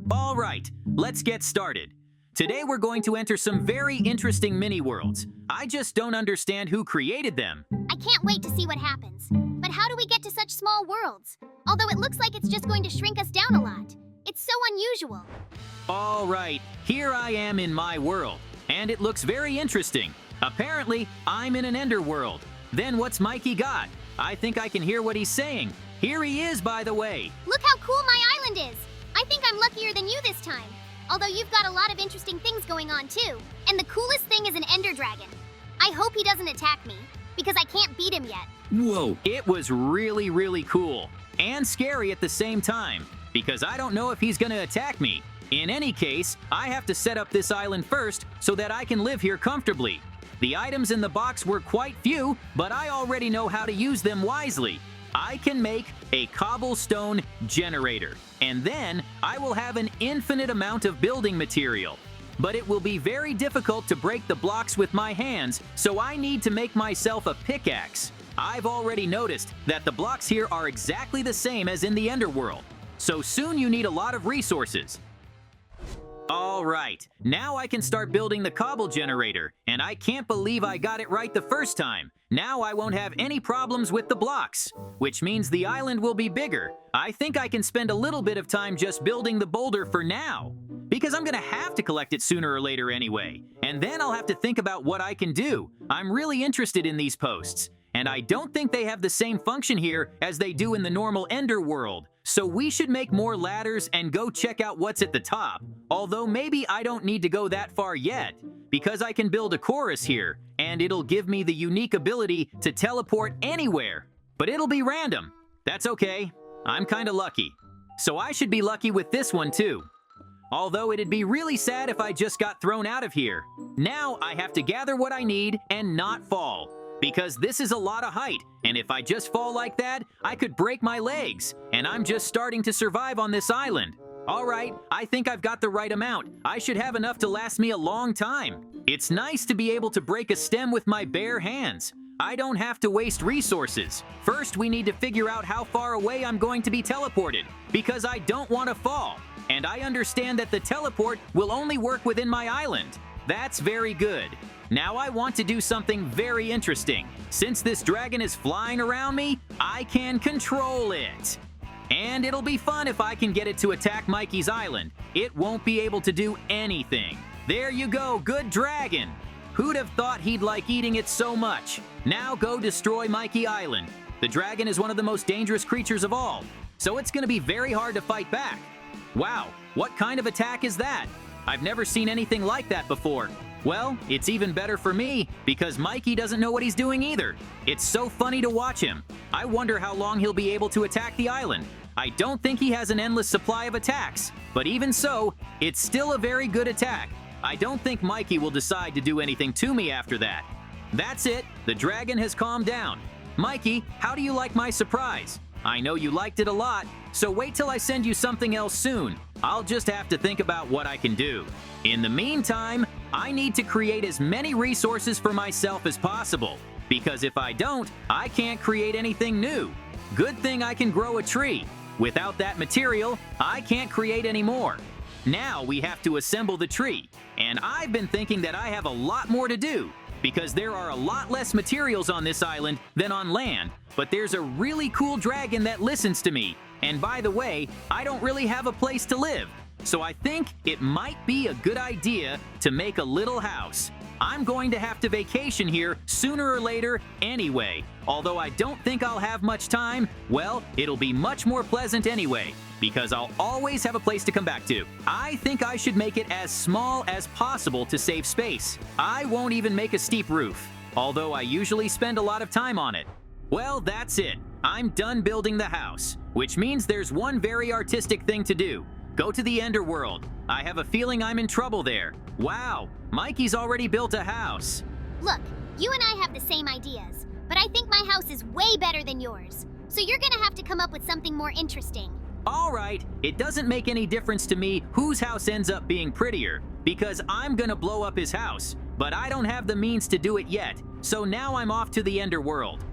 All right, let's get started. Today we're going to enter some very interesting mini-worlds. I just don't understand who created them. I can't wait to see what happens. But how do we get to such small worlds? Although it looks like it's just going to shrink us down a lot. It's so unusual. All right, here I am in my world, and it looks very interesting. Apparently, I'm in an Ender world. Then what's Mikey got? I think I can hear what he's saying. Here he is, by the way. Look how cool my island is. I think I'm luckier than you this time. Although you've got a lot of interesting things going on too. And the coolest thing is an Ender dragon. I hope he doesn't attack me, because I can't beat him yet. Whoa, it was really, really cool. And scary at the same time, because I don't know if he's gonna attack me. In any case, I have to set up this island first so that I can live here comfortably. The items in the box were quite few, but I already know how to use them wisely. I can make a cobblestone generator, and then I will have an infinite amount of building material. But it will be very difficult to break the blocks with my hands, so I need to make myself a pickaxe. I've already noticed that the blocks here are exactly the same as in the Ender world, so soon you need a lot of resources. All right, now I can start building the cobble generator, and I can't believe I got it right the first time. Now I won't have any problems with the blocks, which means the island will be bigger. I think I can spend a little bit of time just building the boulder for now, because I'm gonna have to collect it sooner or later anyway, and then I'll have to think about what I can do. I'm really interested in these posts, and I don't think they have the same function here as they do in the normal Ender world. So we should make more ladders and go check out what's at the top. Although maybe I don't need to go that far yet, because I can build a chorus here, and it'll give me the unique ability to teleport anywhere. But it'll be random. That's okay. I'm kinda lucky. So I should be lucky with this one too. Although it'd be really sad if I just got thrown out of here. Now I have to gather what I need and not fall, because this is a lot of height, and if I just fall like that, I could break my legs, and I'm just starting to survive on this island. All right, I think I've got the right amount. I should have enough to last me a long time. It's nice to be able to break a stem with my bare hands. I don't have to waste resources. First, we need to figure out how far away I'm going to be teleported, because I don't want to fall. And I understand that the teleport will only work within my island. That's very good. Now I want to do something very interesting. Since this dragon is flying around me, I can control it. And it'll be fun if I can get it to attack Mikey's island. It won't be able to do anything. There you go, good dragon. Who'd have thought he'd like eating it so much? Now go destroy Mikey Island. The dragon is one of the most dangerous creatures of all, so it's gonna be very hard to fight back. Wow, what kind of attack is that? I've never seen anything like that before. Well, it's even better for me, because Mikey doesn't know what he's doing either. It's so funny to watch him. I wonder how long he'll be able to attack the island. I don't think he has an endless supply of attacks, but even so, it's still a very good attack. I don't think Mikey will decide to do anything to me after that. That's it, the dragon has calmed down. Mikey, how do you like my surprise? I know you liked it a lot, so wait till I send you something else soon. I'll just have to think about what I can do. In the meantime, I need to create as many resources for myself as possible, because if I don't, I can't create anything new. Good thing I can grow a tree. Without that material, I can't create any more. Now we have to assemble the tree, and I've been thinking that I have a lot more to do, because there are a lot less materials on this island than on land, but there's a really cool dragon that listens to me. And by the way, I don't really have a place to live, so I think it might be a good idea to make a little house. I'm going to have to vacation here sooner or later anyway. Although I don't think I'll have much time, well, it'll be much more pleasant anyway, because I'll always have a place to come back to. I think I should make it as small as possible to save space. I won't even make a steep roof, although I usually spend a lot of time on it. Well, that's it. I'm done building the house, which means there's one very artistic thing to do. Go to the Ender world. I have a feeling I'm in trouble there. Wow, Mikey's already built a house. Look, you and I have the same ideas, but I think my house is way better than yours. So you're gonna have to come up with something more interesting. All right, it doesn't make any difference to me whose house ends up being prettier, because I'm gonna blow up his house, but I don't have the means to do it yet, so now I'm off to the Ender world.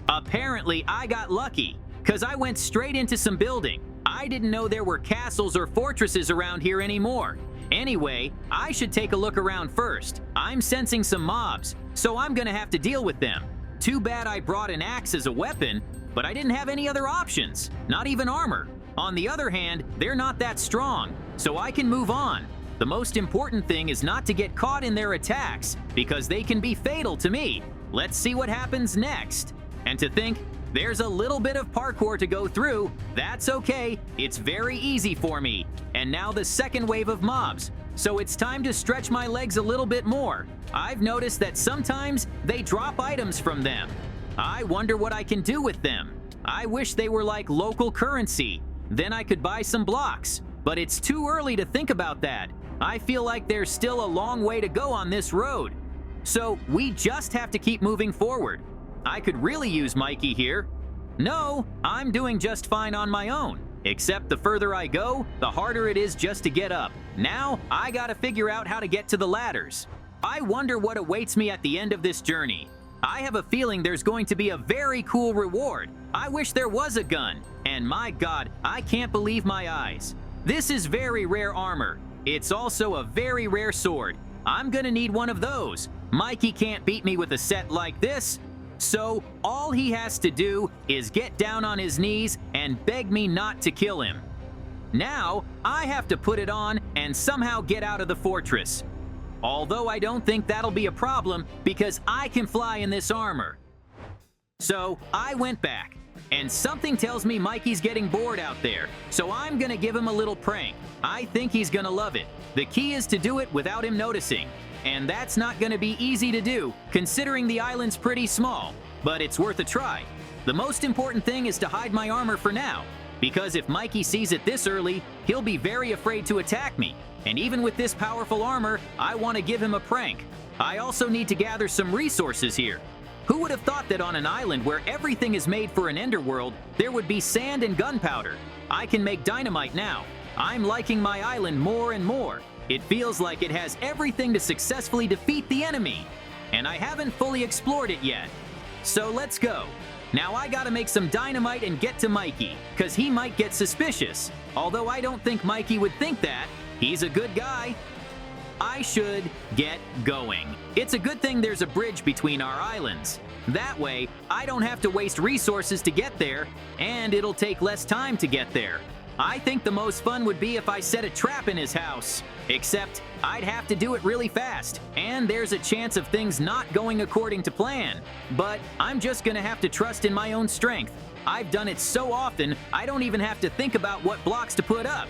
Apparently, I got lucky, because I went straight into some building. I didn't know there were castles or fortresses around here anymore. Anyway, I should take a look around first. I'm sensing some mobs, so I'm gonna have to deal with them. Too bad I brought an axe as a weapon, but I didn't have any other options, not even armor. On the other hand, they're not that strong, so I can move on. The most important thing is not to get caught in their attacks, because they can be fatal to me. Let's see what happens next. And to think, there's a little bit of parkour to go through. That's okay, it's very easy for me. And now the second wave of mobs. So it's time to stretch my legs a little bit more. I've noticed that sometimes they drop items from them. I wonder what I can do with them. I wish they were like local currency. Then I could buy some blocks. But it's too early to think about that. I feel like there's still a long way to go on this road. So we just have to keep moving forward. I could really use Mikey here. No, I'm doing just fine on my own. Except the further I go, the harder it is just to get up. Now, I gotta figure out how to get to the ladders. I wonder what awaits me at the end of this journey. I have a feeling there's going to be a very cool reward. I wish there was a gun. And my God, I can't believe my eyes. This is very rare armor. It's also a very rare sword. I'm gonna need one of those. Mikey can't beat me with a set like this. So all he has to do is get down on his knees and beg me not to kill him. Now, I have to put it on and somehow get out of the fortress. Although I don't think that'll be a problem because I can fly in this armor. So I went back, and something tells me Mikey's getting bored out there, so I'm gonna give him a little prank. I think he's gonna love it. The key is to do it without him noticing. And that's not gonna be easy to do, considering the island's pretty small, but it's worth a try. The most important thing is to hide my armor for now, because if Mikey sees it this early, he'll be very afraid to attack me. And even with this powerful armor, I want to give him a prank. I also need to gather some resources here. Who would have thought that on an island where everything is made for an ender world, there would be sand and gunpowder? I can make dynamite now. I'm liking my island more and more. It feels like it has everything to successfully defeat the enemy. And I haven't fully explored it yet. So let's go. Now I gotta make some dynamite and get to Mikey, cause he might get suspicious. Although I don't think Mikey would think that. He's a good guy. I should get going. It's a good thing there's a bridge between our islands. That way, I don't have to waste resources to get there, and it'll take less time to get there. I think the most fun would be if I set a trap in his house. Except, I'd have to do it really fast, and there's a chance of things not going according to plan. But I'm just gonna have to trust in my own strength. I've done it so often, I don't even have to think about what blocks to put up.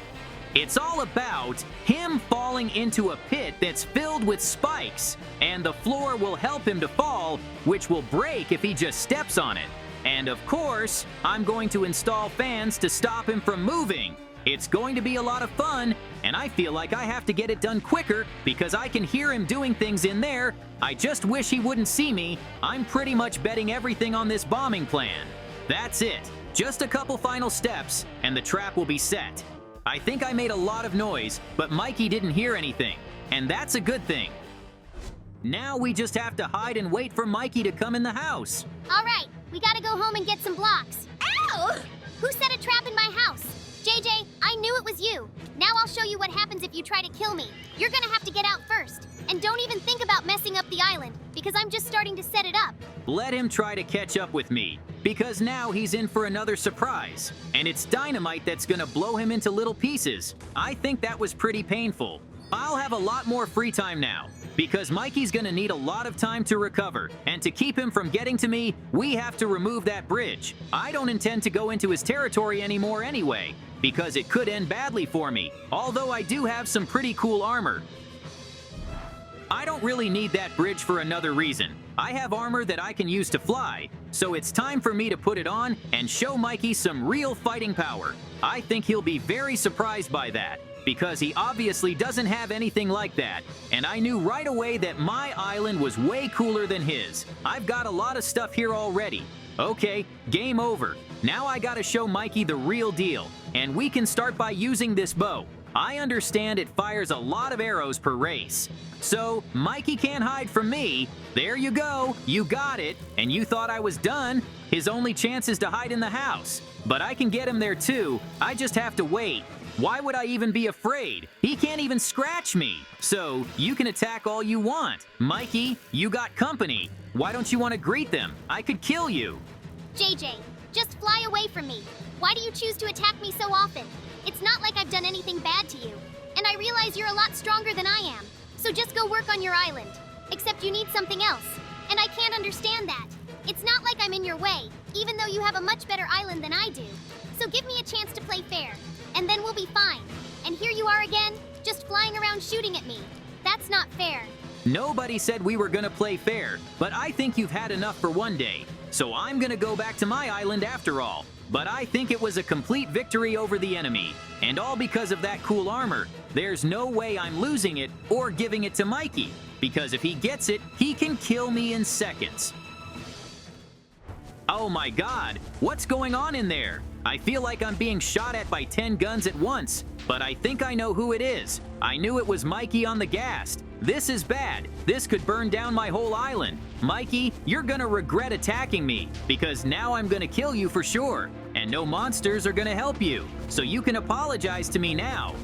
It's all about him falling into a pit that's filled with spikes, and the floor will help him to fall, which will break if he just steps on it. And of course, I'm going to install fans to stop him from moving. It's going to be a lot of fun, and I feel like I have to get it done quicker because I can hear him doing things in there. I just wish he wouldn't see me. I'm pretty much betting everything on this bombing plan. That's it. Just a couple final steps, and the trap will be set. I think I made a lot of noise, but Mikey didn't hear anything, and that's a good thing. Now we just have to hide and wait for Mikey to come in the house. All right, we gotta go home and get some blocks. Ow! Who set a trap in my house? JJ, I knew it was you. Now I'll show you what happens if you try to kill me. You're gonna have to get out first. And don't even think about messing up the island, because I'm just starting to set it up. Let him try to catch up with me, because now he's in for another surprise. And it's dynamite that's gonna blow him into little pieces. I think that was pretty painful. I'll have a lot more free time now, because Mikey's gonna need a lot of time to recover, and to keep him from getting to me, we have to remove that bridge. I don't intend to go into his territory anymore anyway, because it could end badly for me, although I do have some pretty cool armor. I don't really need that bridge for another reason. I have armor that I can use to fly, so it's time for me to put it on and show Mikey some real fighting power. I think he'll be very surprised by that, because he obviously doesn't have anything like that, and I knew right away that my island was way cooler than his. I've got a lot of stuff here already. Okay, game over. Now I gotta show Mikey the real deal, and we can start by using this bow. I understand it fires a lot of arrows per race. So, Mikey can't hide from me. There you go, you got it. And you thought I was done? His only chance is to hide in the house. But I can get him there too, I just have to wait. Why would I even be afraid? He can't even scratch me. So, you can attack all you want. Mikey, you got company. Why don't you want to greet them? I could kill you. JJ, just fly away from me. Why do you choose to attack me so often? It's not like I've done anything bad to you. And I realize you're a lot stronger than I am. So just go work on your island. Except you need something else. And I can't understand that. It's not like I'm in your way, even though you have a much better island than I do. So give me a chance to play fair, and then we'll be fine. And here you are again, just flying around shooting at me. That's not fair. Nobody said we were gonna play fair, but I think you've had enough for one day. So I'm gonna go back to my island after all. But I think it was a complete victory over the enemy. And all because of that cool armor. There's no way I'm losing it or giving it to Mikey. Because if he gets it, he can kill me in seconds. Oh my god, what's going on in there? I feel like I'm being shot at by 10 guns at once. But I think I know who it is. I knew it was Mikey on the ghast. This is bad. This could burn down my whole island. Mikey, you're gonna regret attacking me, because now I'm gonna kill you for sure. And no monsters are gonna help you. So you can apologize to me now.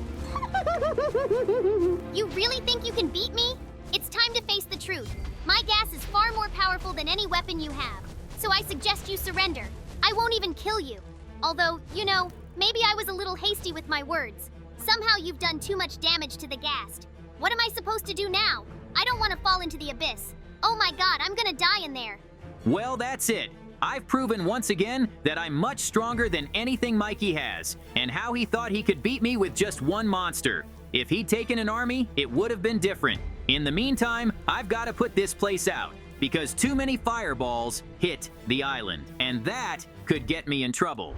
You really think you can beat me? It's time to face the truth. My gas is far more powerful than any weapon you have. So I suggest you surrender. I won't even kill you. Although, you know, maybe I was a little hasty with my words. Somehow you've done too much damage to the ghast. What am I supposed to do now? I don't want to fall into the abyss. Oh my god, I'm gonna die in there. Well, that's it. I've proven once again that I'm much stronger than anything Mikey has, and how he thought he could beat me with just one monster. If he'd taken an army, it would have been different. In the meantime, I've got to put this place out, because too many fireballs hit the island, and that could get me in trouble.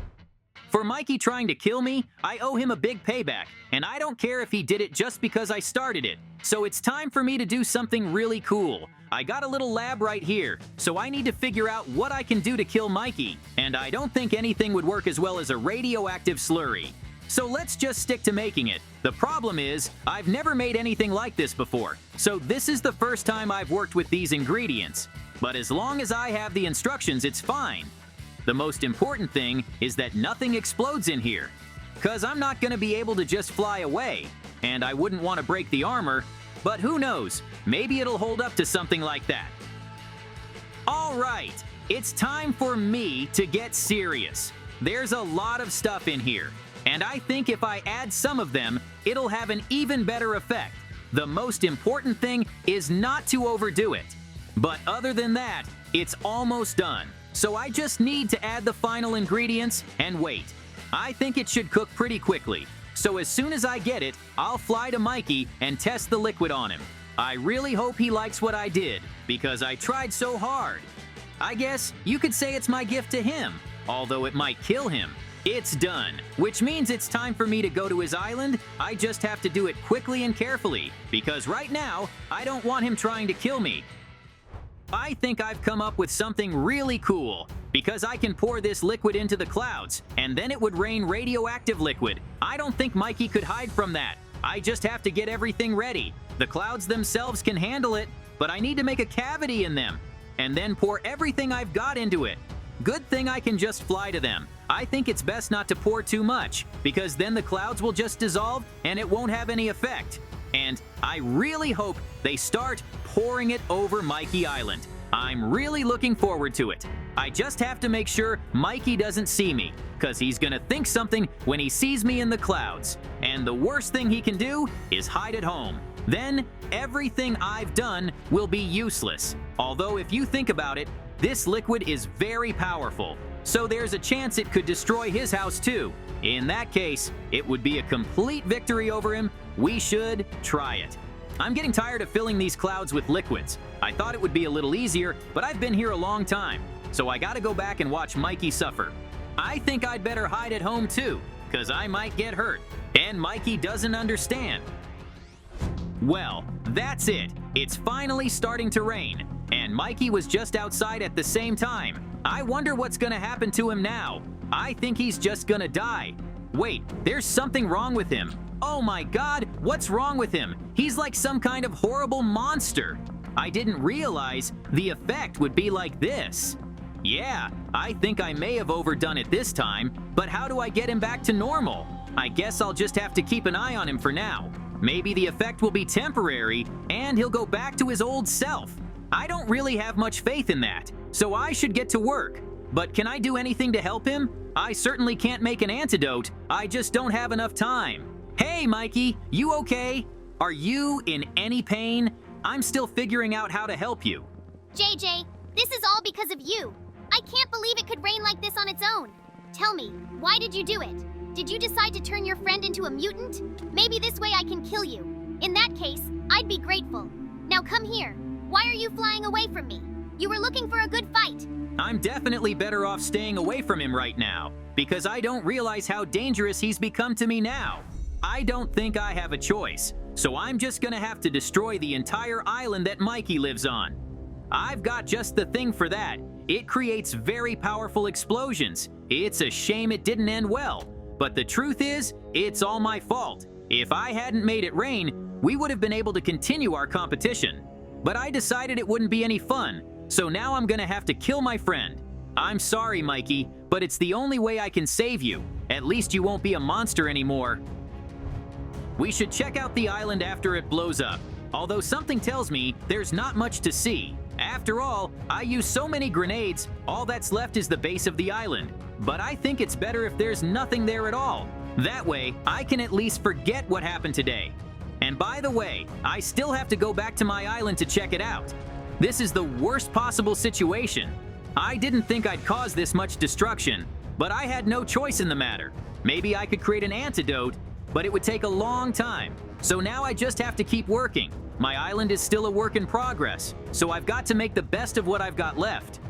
For Mikey trying to kill me, I owe him a big payback, and I don't care if he did it just because I started it. So it's time for me to do something really cool. I got a little lab right here, so I need to figure out what I can do to kill Mikey, and I don't think anything would work as well as a radioactive slurry. So let's just stick to making it. The problem is, I've never made anything like this before, so this is the first time I've worked with these ingredients. But as long as I have the instructions, it's fine. The most important thing is that nothing explodes in here, cause I'm not gonna be able to just fly away, and I wouldn't want to break the armor, but who knows, maybe it'll hold up to something like that. Alright, it's time for me to get serious. There's a lot of stuff in here, and I think if I add some of them, it'll have an even better effect. The most important thing is not to overdo it. But other than that, it's almost done. So I just need to add the final ingredients and wait. I think it should cook pretty quickly. So as soon as I get it, I'll fly to Mikey and test the liquid on him. I really hope he likes what I did, because I tried so hard. I guess you could say it's my gift to him, although it might kill him. It's done, which means it's time for me to go to his island. I just have to do it quickly and carefully, because right now, I don't want him trying to kill me. I think I've come up with something really cool, because I can pour this liquid into the clouds, and then it would rain radioactive liquid. I don't think Mikey could hide from that. I just have to get everything ready. The clouds themselves can handle it, but I need to make a cavity in them, and then pour everything I've got into it. Good thing I can just fly to them. I think it's best not to pour too much, because then the clouds will just dissolve and it won't have any effect. And I really hope they start pouring it over Mikey Island. I'm really looking forward to it. I just have to make sure Mikey doesn't see me, because he's gonna think something when he sees me in the clouds. And the worst thing he can do is hide at home. Then everything I've done will be useless. Although if you think about it, this liquid is very powerful. So there's a chance it could destroy his house too. In that case, it would be a complete victory over him. We should try it. I'm getting tired of filling these clouds with liquids. I thought it would be a little easier, but I've been here a long time, so I gotta go back and watch Mikey suffer. I think I'd better hide at home too, cause I might get hurt, and Mikey doesn't understand. Well, that's it. It's finally starting to rain, and Mikey was just outside at the same time. I wonder what's gonna happen to him now. I think he's just gonna die. Wait, there's something wrong with him. Oh my god, what's wrong with him? He's like some kind of horrible monster. I didn't realize the effect would be like this. Yeah, I think I may have overdone it this time, but how do I get him back to normal? I guess I'll just have to keep an eye on him for now. Maybe the effect will be temporary, and he'll go back to his old self. I don't really have much faith in that, so I should get to work. But can I do anything to help him? I certainly can't make an antidote, I just don't have enough time. Hey, Mikey, you okay? Are you in any pain? I'm still figuring out how to help you. JJ, this is all because of you. I can't believe it could rain like this on its own. Tell me, why did you do it? Did you decide to turn your friend into a mutant? Maybe this way I can kill you. In that case, I'd be grateful. Now come here. Why are you flying away from me? You were looking for a good fight. I'm definitely better off staying away from him right now, because I don't realize how dangerous he's become to me now. I don't think I have a choice, so I'm just gonna have to destroy the entire island that Mikey lives on. I've got just the thing for that. It creates very powerful explosions. It's a shame it didn't end well, but the truth is, it's all my fault. If I hadn't made it rain, we would have been able to continue our competition. But I decided it wouldn't be any fun, so now I'm gonna have to kill my friend. I'm sorry, Mikey, but it's the only way I can save you. At least you won't be a monster anymore. We should check out the island after it blows up, although something tells me there's not much to see. After all, I use so many grenades, all that's left is the base of the island. But I think it's better if there's nothing there at all. That way, I can at least forget what happened today. And by the way, I still have to go back to my island to check it out. This is the worst possible situation. I didn't think I'd cause this much destruction, but I had no choice in the matter. Maybe I could create an antidote, but it would take a long time. So now I just have to keep working. My island is still a work in progress, so I've got to make the best of what I've got left.